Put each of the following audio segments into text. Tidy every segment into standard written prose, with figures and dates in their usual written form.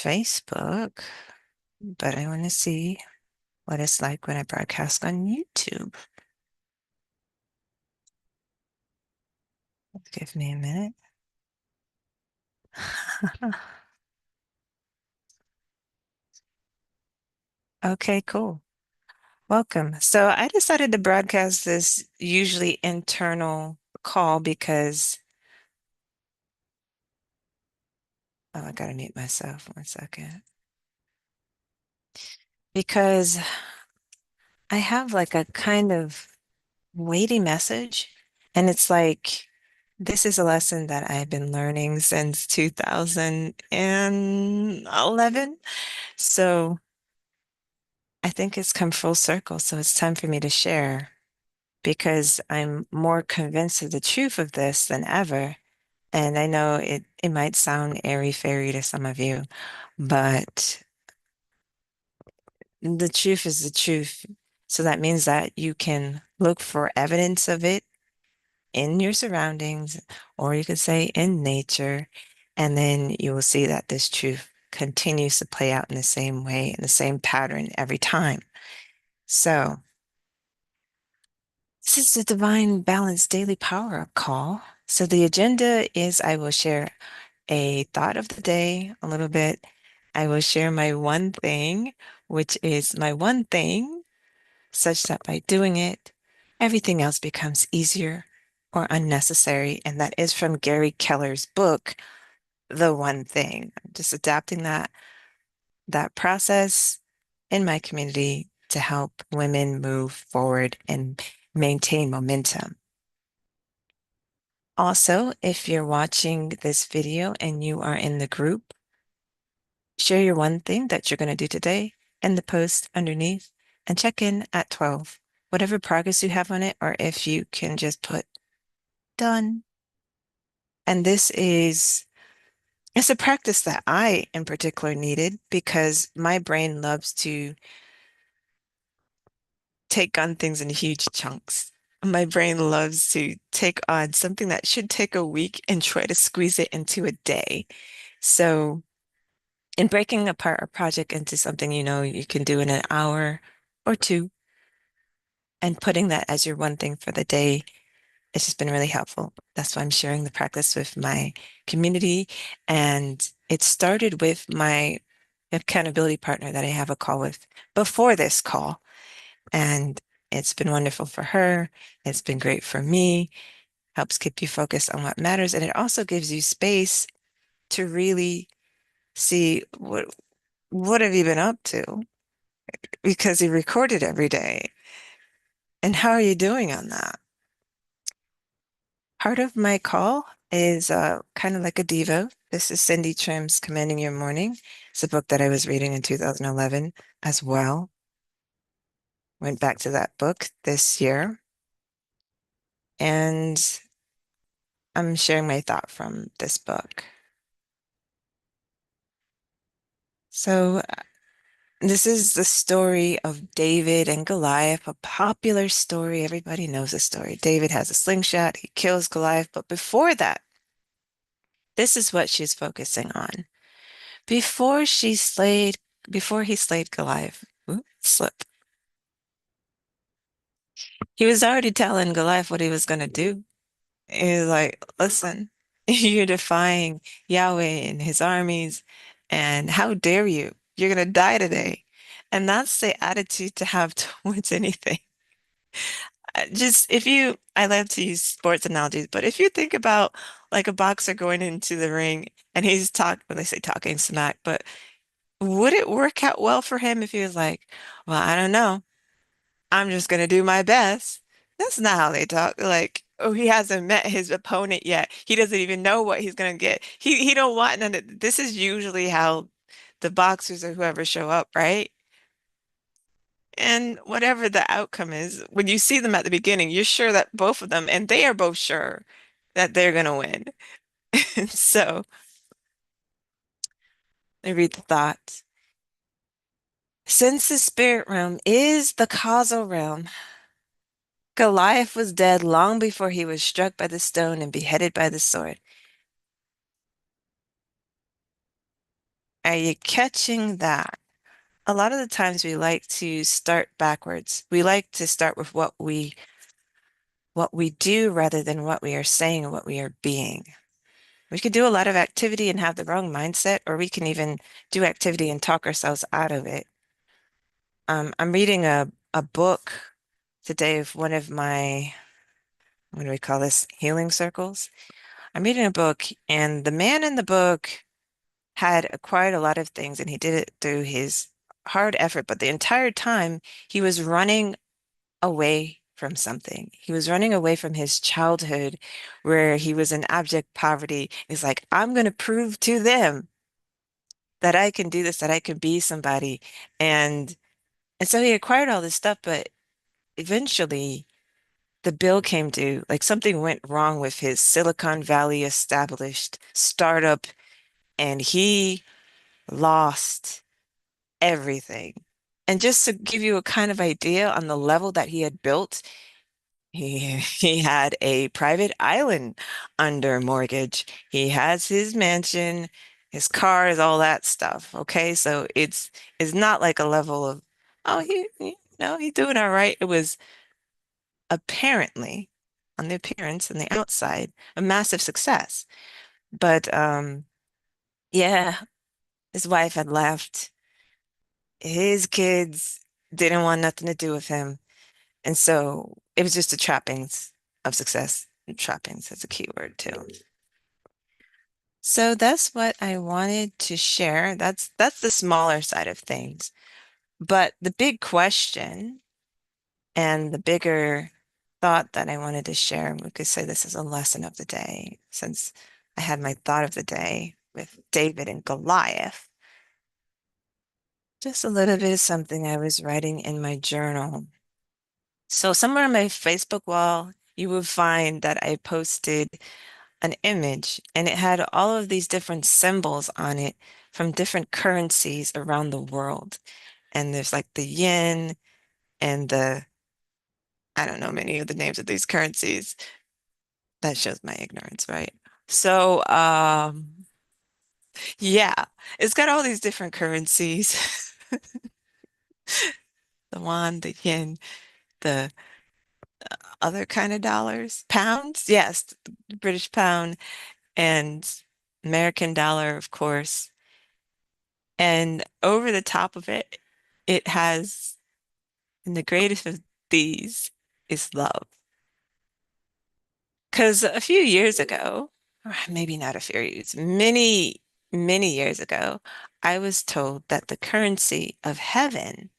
Facebook, but I want to see what it's like when I broadcast on YouTube. Give me a minute. Okay, cool. Welcome. So I decided to broadcast this usually internal call because, oh, I gotta mute myself 1 second. Because I have like a kind of weighty message, and it's like, this is a lesson that I've been learning since 2011. So I think it's come full circle. So it's time for me to share because I'm more convinced of the truth of this than ever. And I know it might sound airy-fairy to some of you, but the truth is the truth. So that means that you can look for evidence of it in your surroundings, or you could say in nature, and then you will see that this truth continues to play out in the same way, in the same pattern every time. So, this is the Divine Balance Daily Power Up call. So, the agenda is I will share a thought of the day a little bit. I will share my one thing, which is my one thing, such that by doing it, everything else becomes easier or unnecessary. And that is from Gary Keller's book, The One Thing. I'm just adapting that process in my community to help women move forward and maintain momentum. Also, if you're watching this video and you are in the group, share your one thing that you're going to do today in the post underneath and check in at 12. Whatever progress you have on it, or if you can just put done. And it's a practice that I in particular needed because my brain loves to take on things in huge chunks. My brain loves to take on something that should take a week and try to squeeze it into a day. So, in breaking apart a project into something you can do in an hour or two and putting that as your one thing for the day, it's just been really helpful. That's why I'm sharing the practice with my community. And it started with my accountability partner that I have a call with before this call. And it's been wonderful for her. It's been great for me. Helps keep you focused on what matters. And it also gives you space to really see what have you been up to? Because you recorded every day. And how are you doing on that? Part of my call is kind of like a Devo. This is Cindy Trim's Commanding Your Morning. It's a book that I was reading in 2011 as well. Went back to that book this year. And I'm sharing my thought from this book. So, this is the story of David and Goliath, a popular story. Everybody knows the story. David has a slingshot, he kills Goliath. But before that, this is what she's focusing on. Before she slayed, before he slayed Goliath, slip. He was already telling Goliath what he was going to do. He was like, listen, you're defying Yahweh and his armies, and how dare you? You're going to die today. And that's the attitude to have towards anything. Just if you, I love to use sports analogies, but if you think about like a boxer going into the ring and he's well, they say talking smack, but would it work out well for him if he was like, well, I don't know. I'm just going to do my best. That's not how they talk. Like, oh, he hasn't met his opponent yet. He doesn't even know what he's going to get. He don't want none of, this is usually how the boxers or whoever show up, right? And whatever the outcome is, when you see them at the beginning, you're sure that both of them, and they are both sure that they're going to win. So, I read the thought. Since the spirit realm is the causal realm, Goliath was dead long before he was struck by the stone and beheaded by the sword. Are you catching that? A lot of the times we like to start backwards. We like to start with what we do rather than what we are saying or what we are being. We could do a lot of activity and have the wrong mindset, or we can even do activity and talk ourselves out of it. I'm reading a book today of one of my, what do we call this, healing circles. I'm reading a book, and the man in the book had acquired a lot of things, and he did it through his hard effort. But the entire time, he was running away from something. He was running away from his childhood where he was in abject poverty. He's like, I'm going to prove to them that I can do this, that I can be somebody. And and so he acquired all this stuff, but eventually the bill came due. Like something went wrong with his Silicon Valley established startup, and he lost everything. And just to give you a kind of idea on the level that he had built, he had a private island under mortgage. He has his mansion, his cars, all that stuff. Okay, so it's not like a level of, oh, he's doing all right. It was apparently on the appearance and the outside a massive success. But yeah, his wife had left. His kids didn't want nothing to do with him. And so it was just the trappings of success. Trappings, that's a key word too. So that's what I wanted to share. That's the smaller side of things. But the big question and the bigger thought that I wanted to share, we could say this is a lesson of the day, since I had my thought of the day with David and Goliath. Just a little bit of something I was writing in my journal. So somewhere on my Facebook wall, you will find that I posted an image and it had all of these different symbols on it from different currencies around the world. And there's like the yen and I don't know many of the names of these currencies. That shows my ignorance, right? So, yeah, it's got all these different currencies. The won, the yen, the other kind of dollars, pounds. Yes, the British pound and American dollar, of course. And over the top of it, it has, and the greatest of these is love. Because a few years ago, or maybe not a few years, many years ago, I was told that the currency of heaven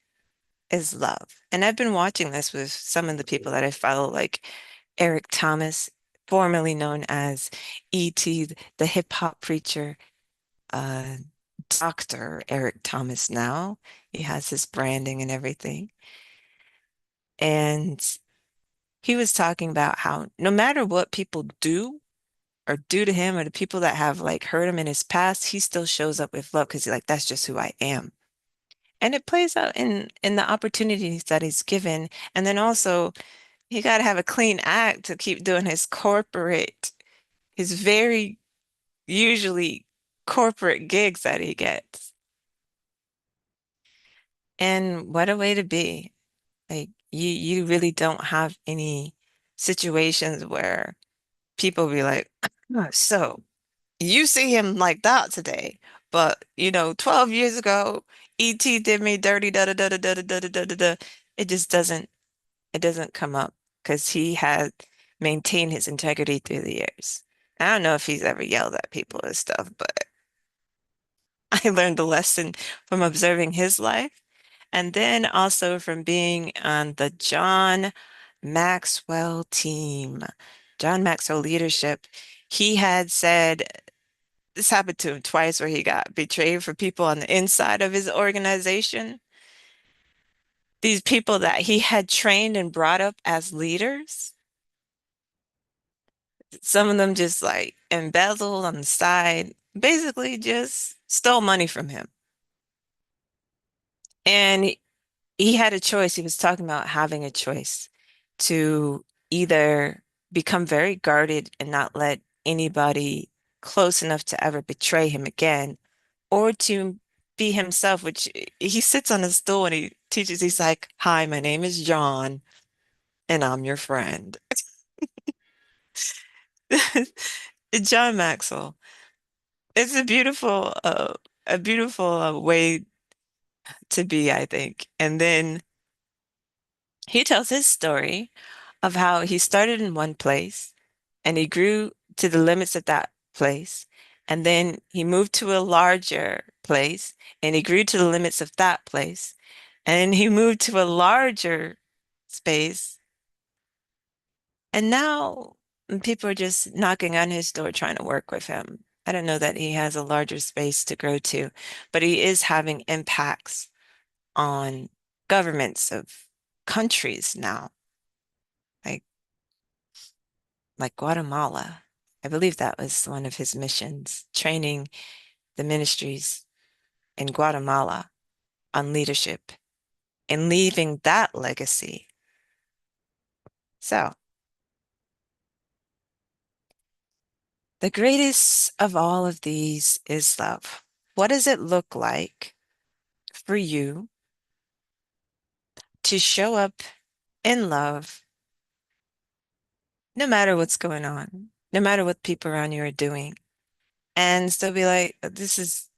is love. And I've been watching this with some of the people that I follow, like Eric Thomas, formerly known as E.T., the hip hop preacher, uh, Dr. Eric Thomas now. He has his branding and everything. And he was talking about how no matter what people do or do to him or the people that have like hurt him in his past, he still shows up with love because he's like, that's just who I am. And it plays out in the opportunities that he's given. And then also he got to have a clean act to keep doing his very usually corporate gigs that he gets. And what a way to be. Like you really don't have any situations where people be like, "Oh, so you see him like that today, but 12 years ago, ET did me dirty, da da da da da da da da da da." It just doesn't come up because he had maintained his integrity through the years. I don't know if he's ever yelled at people and stuff, but I learned the lesson from observing his life. And then also from being on the John Maxwell team, John Maxwell leadership. He had said this happened to him twice where he got betrayed for people on the inside of his organization. These people that he had trained and brought up as leaders, some of them just like embezzled on the side, basically just stole money from him. And he had a choice. He was talking about having a choice to either become very guarded and not let anybody close enough to ever betray him again, or to be himself, which he sits on a stool and he teaches, he's like, "Hi, my name is John, and I'm your friend." John Maxwell. It's a beautiful way to be, I think. And then he tells his story of how he started in one place and he grew to the limits of that place. And then he moved to a larger place and he grew to the limits of that place. And then he moved to a larger space. And now people are just knocking on his door trying to work with him. I don't know that he has a larger space to grow to, but he is having impacts on governments of countries now, like like Guatemala. I believe that was one of his missions, training the ministries in Guatemala on leadership and leaving that legacy. So, the greatest of all of these is love. What does it look like for you to show up in love no matter what's going on, no matter what people around you are doing, and still be like, this is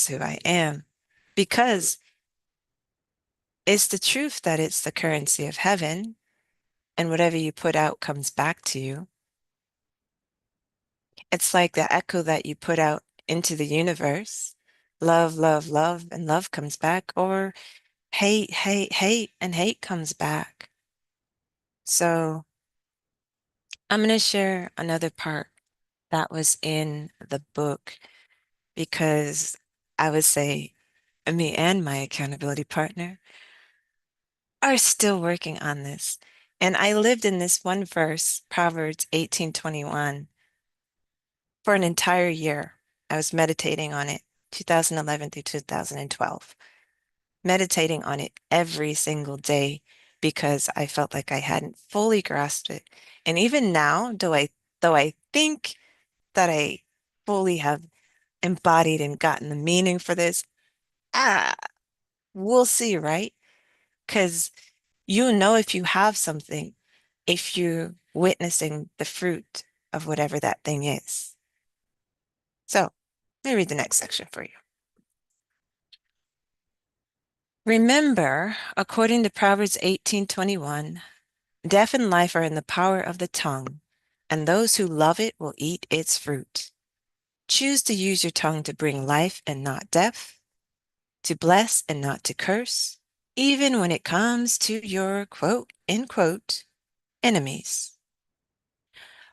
who I am. Because it's the truth that it's the currency of heaven, and whatever you put out comes back to you. It's like the echo that you put out into the universe. Love, love, love, and love comes back, or hate, hate, hate, and hate comes back. So I'm going to share another part that was in the book because I would say me and my accountability partner are still working on this. And I lived in this one verse, Proverbs 18:21, for an entire year. I was meditating on it, 2011 through 2012, meditating on it every single day because I felt like I hadn't fully grasped it. And even now, though I think that I fully have embodied and gotten the meaning for this, ah, we'll see, right? Because you know if you have something, if you're witnessing the fruit of whatever that thing is. So let me read the next section for you. Remember, according to Proverbs 18:21, death and life are in the power of the tongue, and those who love it will eat its fruit. Choose to use your tongue to bring life and not death, to bless and not to curse, even when it comes to your quote, end quote, enemies.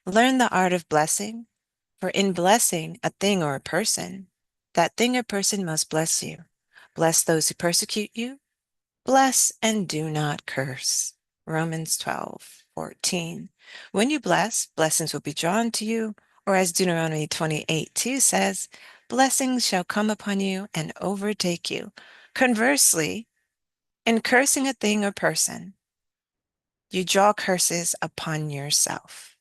Learn the art of blessing, for in blessing a thing or a person, that thing or person must bless you. Bless those who persecute you. Bless and do not curse. Romans 12:14. When you bless, blessings will be drawn to you, or as Deuteronomy 28:2 says, blessings shall come upon you and overtake you. Conversely, in cursing a thing or person, you draw curses upon yourself.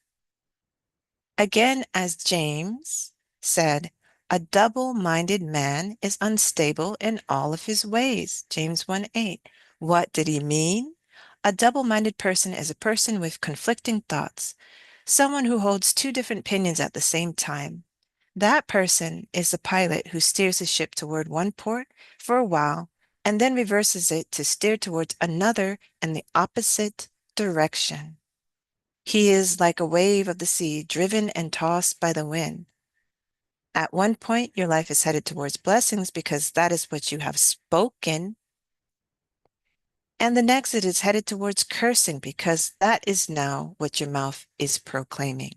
Again, as James said, a double-minded man is unstable in all of his ways. James 1:8. What did he mean? A double-minded person is a person with conflicting thoughts, someone who holds two different opinions at the same time. That person is the pilot who steers the ship toward one port for a while and then reverses it to steer towards another in the opposite direction. He is like a wave of the sea, driven and tossed by the wind. At one point, your life is headed towards blessings because that is what you have spoken. And the next, it is headed towards cursing because that is now what your mouth is proclaiming.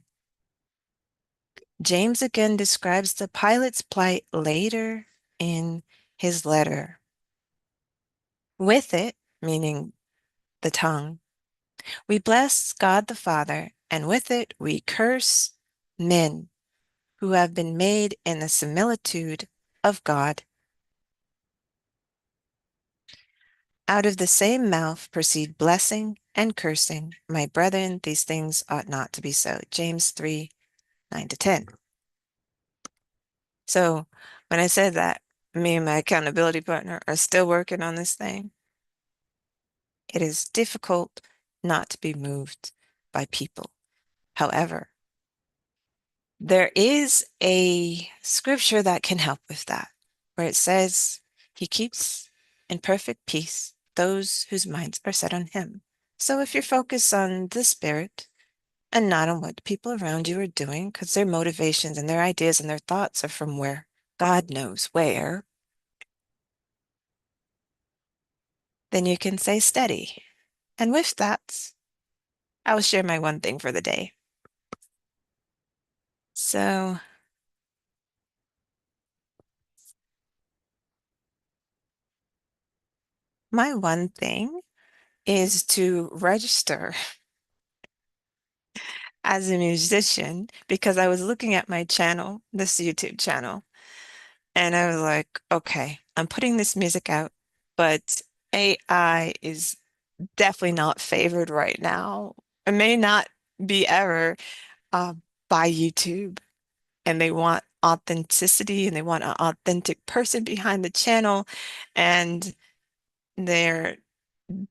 James again describes the pilot's plight later in his letter. With it, meaning the tongue, we bless God the Father, and with it we curse men who have been made in the similitude of God. Out of the same mouth proceed blessing and cursing. My brethren, these things ought not to be so. James 3:9-10. So When I said that, me and my accountability partner are still working on this thing. It is difficult not to be moved by people. However, there is a scripture that can help with that, where it says, He keeps in perfect peace those whose minds are set on Him. So if you're focused on the Spirit and not on what people around you are doing, because their motivations and their ideas and their thoughts are from where God knows where, then you can stay steady. And with that, I will share my one thing for the day. So, my one thing is to register as a musician because I was looking at my channel, this YouTube channel, and I was like, okay, I'm putting this music out, but AI is definitely not favored right now. It may not be ever uh, by YouTube, and they want authenticity and they want an authentic person behind the channel, and they're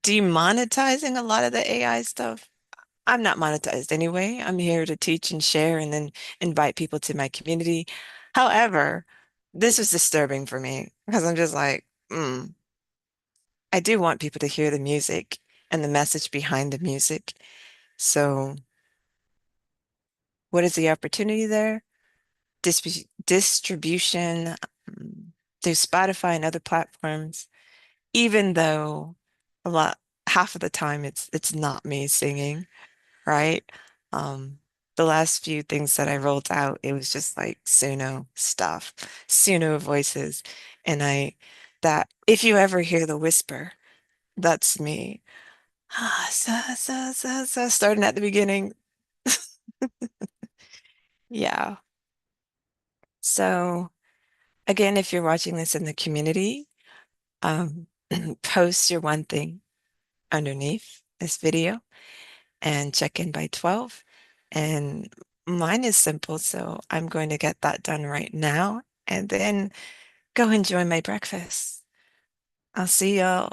demonetizing a lot of the AI stuff. I'm not monetized anyway. I'm here to teach and share and then invite people to my community. However, this was disturbing for me because I'm just like, I do want people to hear the music and the message behind the music. So, what is the opportunity there? Distribution through Spotify and other platforms, even though a lot, half of the time it's not me singing, right? Um, the last few things that I rolled out, it was just like Suno stuff, Suno voices. And that if you ever hear the whisper, that's me. Starting at the beginning. Yeah. So again, if you're watching this in the community, um, post your one thing underneath this video and check in by 12. And mine is simple, so I'm going to get that done right now and then go enjoy my breakfast. I'll see y'all